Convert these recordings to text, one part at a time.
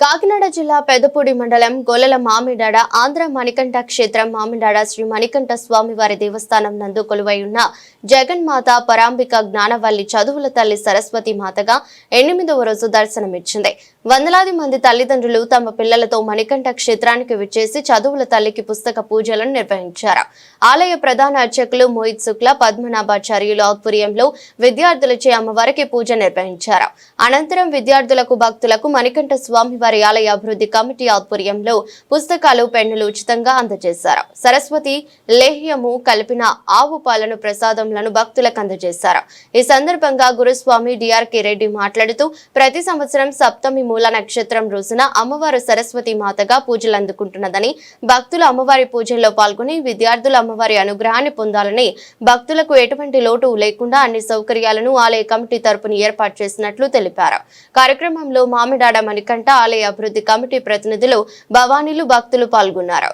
కాకినాడ జిల్లా పెదపూడి మండలం గొల్లల మామిడాడ ఆంధ్ర మణికంఠ క్షేత్రం మామిడాడ శ్రీ మణికంఠ స్వామివారి దేవస్థానం నందు కొలువై ఉన్న జగన్మాత పరాంబిక జ్ఞానవల్లి చదువుల తల్లి సరస్వతి మాతగా 8వ రోజు దర్శనమిచ్చింది. వందలాది మంది తల్లిదండ్రులు తమ పిల్లలతో మణికంఠ క్షేత్రానికి విచ్చేసి చదువుల తల్లికి పుస్తక పూజలను నిర్వహించారు. ఆలయ ప్రధాన అర్చకులు మోహిత్ శుక్ల పద్మనాభాచార్యుల ఆధ్వర్యంలో విద్యార్థులచే అమ్మవారికి పూజ నిర్వహించారు. అనంతరం విద్యార్థులకు భక్తులకు మణికంఠ స్వామివారి ఆలయ అభివృద్ధి కమిటీ ఆధ్వర్యంలో పుస్తకాలు పెన్నులు ఉచితంగా అందజేశారు. సరస్వతి లేహ్యము కలిపిన ఆవు పాలను ప్రసాదములను భక్తులకు అందజేశారు. ఈ సందర్భంగా గురుస్వామి డిఆర్కే రెడ్డి మాట్లాడుతూ ప్రతి సంవత్సరం సప్తమి మూల నక్షత్రం రోజున అమ్మవారు సరస్వతి మాతగా పూజలు అందుకుంటున్నదని, భక్తులు అమ్మవారి పూజల్లో పాల్గొని విద్యార్థులు అమ్మవారి అనుగ్రహాన్ని పొందాలని, భక్తులకు ఎటువంటి లోటు లేకుండా అన్ని సౌకర్యాలను ఆలయ కమిటీ తరపున ఏర్పాటు చేసినట్లు తెలిపారు. కార్యక్రమంలో మామిడాడ మణికంఠ ఆలయ అభివృద్ధి కమిటీ ప్రతినిధులు, భవానీలు, భక్తులు పాల్గొన్నారు.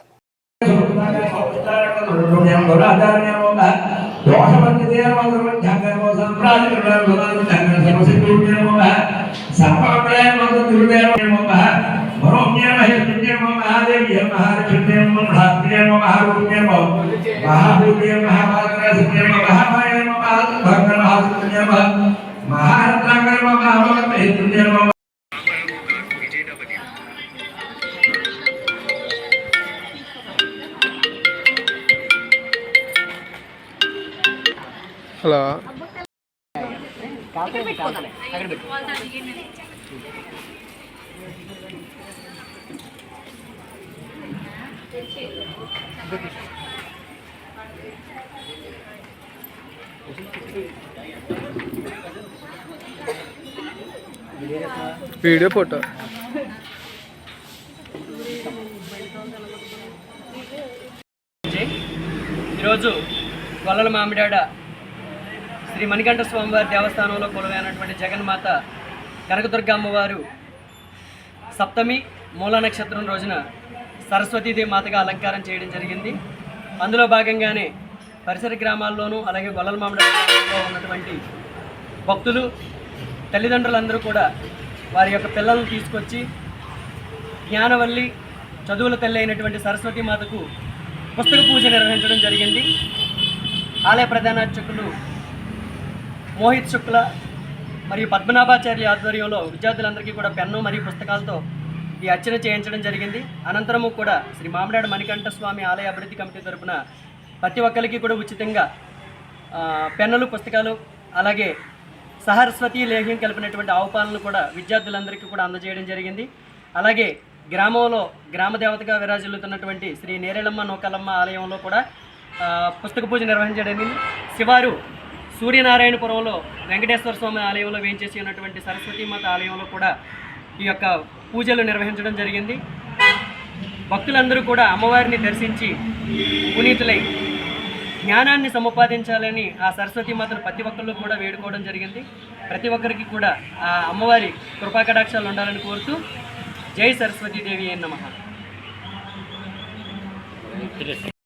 హలో వీడియో ఫోటో ఈరోజు గొల్లల మామిడాడ శ్రీ మణికంఠ స్వామివారి దేవస్థానంలో కొలువైనటువంటి జగన్మాత కనకదుర్గ అమ్మవారు సప్తమి మూల నక్షత్రం రోజున సరస్వతీదేవి మాతగా అలంకారం చేయడం జరిగింది. అందులో భాగంగానే పరిసర గ్రామాల్లోనూ అలాగే గొల్లల మామిడాడ గ్రామంలో ఉన్నటువంటి భక్తులు తల్లిదండ్రులందరూ కూడా వారి యొక్క పిల్లలను తీసుకొచ్చి జ్ఞానవల్లి చదువుల తల్లి అయినటువంటి సరస్వతీ మాతకు పుస్తక పూజ నిర్వహించడం జరిగింది. ఆలయ ప్రధానార్చకులు మోహిత్ శుక్ల మరియు పద్మనాభాచార్య ఆధ్వర్యంలో విద్యార్థులందరికీ కూడా పెన్ను మరియు పుస్తకాలతో ఈ అర్చన చేయించడం జరిగింది. అనంతరము కూడా శ్రీ మామిడాడ మణికంఠ స్వామి ఆలయ అభివృద్ధి కమిటీ తరపున ప్రతి ఒక్కరికి కూడా ఉచితంగా పెన్నులు, పుస్తకాలు అలాగే సరస్వతి లేహ్యం కలిపినటువంటి ఆవు పాలను కూడా విద్యార్థులందరికీ కూడా అందజేయడం జరిగింది. అలాగే గ్రామంలో గ్రామదేవతగా విరాజిల్లుతున్నటువంటి శ్రీ నేరేళమ్మ నూకలమ్మ ఆలయంలో కూడా పుస్తక పూజ నిర్వహించడం. శివారు సూర్యనారాయణపురంలో వెంకటేశ్వర స్వామి ఆలయంలో వేయించేసి ఉన్నటువంటి సరస్వతీమాత ఆలయంలో కూడా ఈ యొక్క పూజలు నిర్వహించడం జరిగింది. భక్తులందరూ కూడా అమ్మవారిని దర్శించి పునీతులై జ్ఞానాన్ని సముపాదించాలని ఆ సరస్వతీమాతను ప్రతి ఒక్కళ్ళు కూడా వేడుకోవడం జరిగింది. ప్రతి ఒక్కరికి కూడా ఆ అమ్మవారి కృపాకటాక్షాలు ఉండాలని కోరుతూ జై సరస్వతీదేవి నమః.